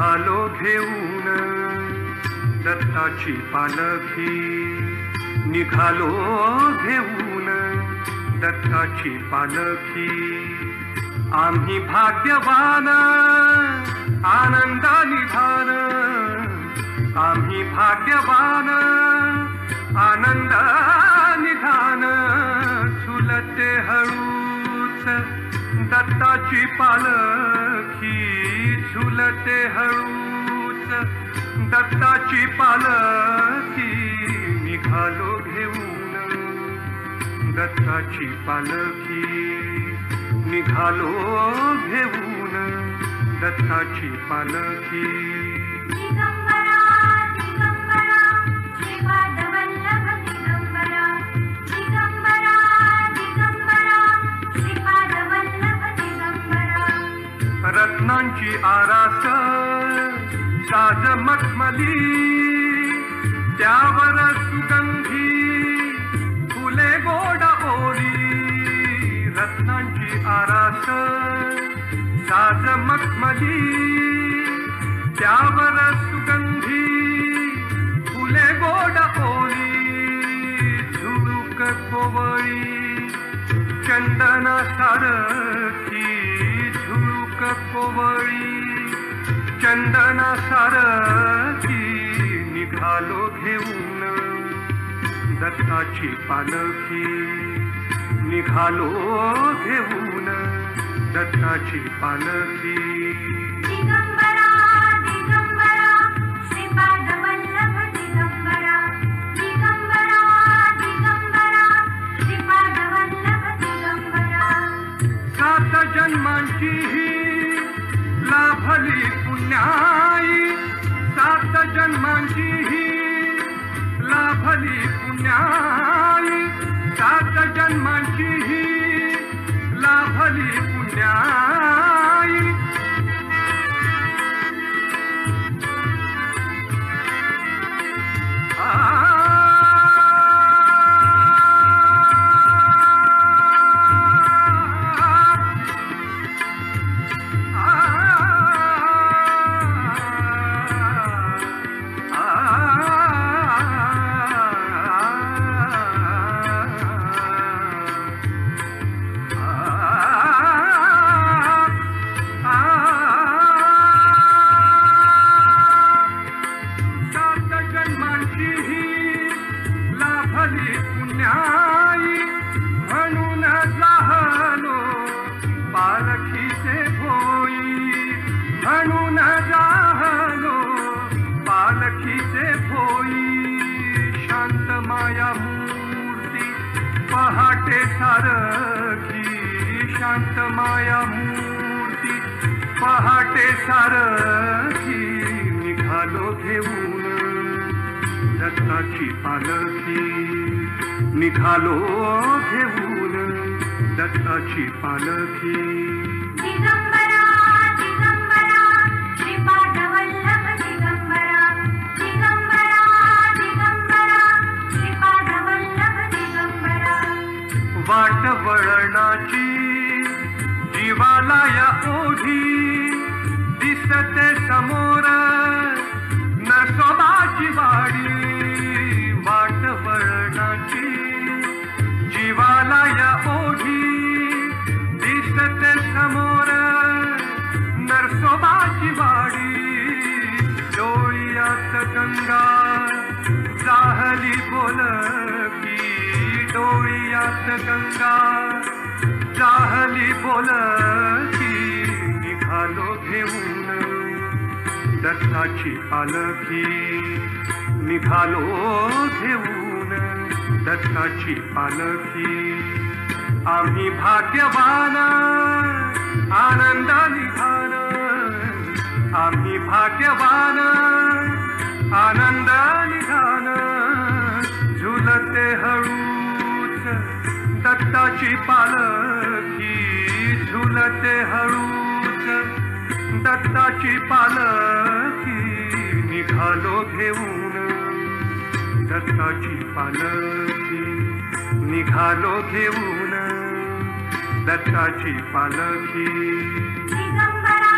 निघालो घेऊन दत्ताची पालखी, निघालो घेऊन दत्ताची पालखी. आम्ही भाग्यवान आनंदा निधान, आम्ही भाग्यवान आनंद निधान. झुलते हळूच दत्ताची पालखी, झुलते हळूच दत्ताची पालखी. निघालो घेऊन दत्ताची पालखी, निघालो घेऊन दत्ताची पालखी. दिगंबरा दिगंबरा श्रीपाद वल्लभ दिगंबरा, दिगंबरा दिगंबरा श्रीपाद वल्लभ दिगंबरा. रत्नांची आरास साज मखमली, त्यावर सुगंधी फुले गोड ओली. रत्नांची आरास साज मखमली, त्यावर सुगंधी फुले गोड ओली. झुळूक कोवळी चंदना सारखी, झुळूक कोवळी चंदना सारखी. निघालो घेऊन दत्ताची पालखी, निघालो घेऊन दत्ताची पालखी. दिगंबरा दिगंबरा श्रीपाद वल्लभ दिगंबरा, दिगंबरा दिगंबरा श्रीपाद वल्लभ दिगंबरा. सात जन्मांची लाभली पुण्याई, सात जन्मांची लाभली पुण्याई. सात जन्मांची लाभली पुण्याई. लाभली पुण्याई. म्हणून जाहलो पालखीचे भोई, म्हणून जाहलो पालखीचे भोई. शांत माया मूर्ती पहाटे सारखी, शांत माया मूर्ती पहाटे सारखी. निघालो घेऊन दत्ताची पालखी, निघालो घेऊन दत्ताची पालखी. दिगंबरा दिगंबरा श्रीपाद वल्लभ दिगंबरा, दिगंबरा दिगंबरा श्रीपाद वल्लभ दिगंबरा. वाट वळणाची जीवाला या ओढी, दिसते समोर नरसोबाची वाडी. वाट वळणाची जीवाला या ओढी, दिसते समोर नरसोबाची वाडी. डोळ्यात गंगा जाहली बोलकी, डोळ्यात गंगा जाहली बोलकी. निघालो घेऊन दत्ताची पालखी, निघालो घेऊन दत्ताची पालखी. आम्ही भाग्यवान आनंद निधान, आम्ही भाग्यवान आनंद निधान. झुलते हळूच दत्ताची पालखी, झुलते हळूच दत्ताची पालखी. निघालो घेऊन दत्ताची पालखी, निघालो घेऊन दत्ताची पालखी. दिगंबरा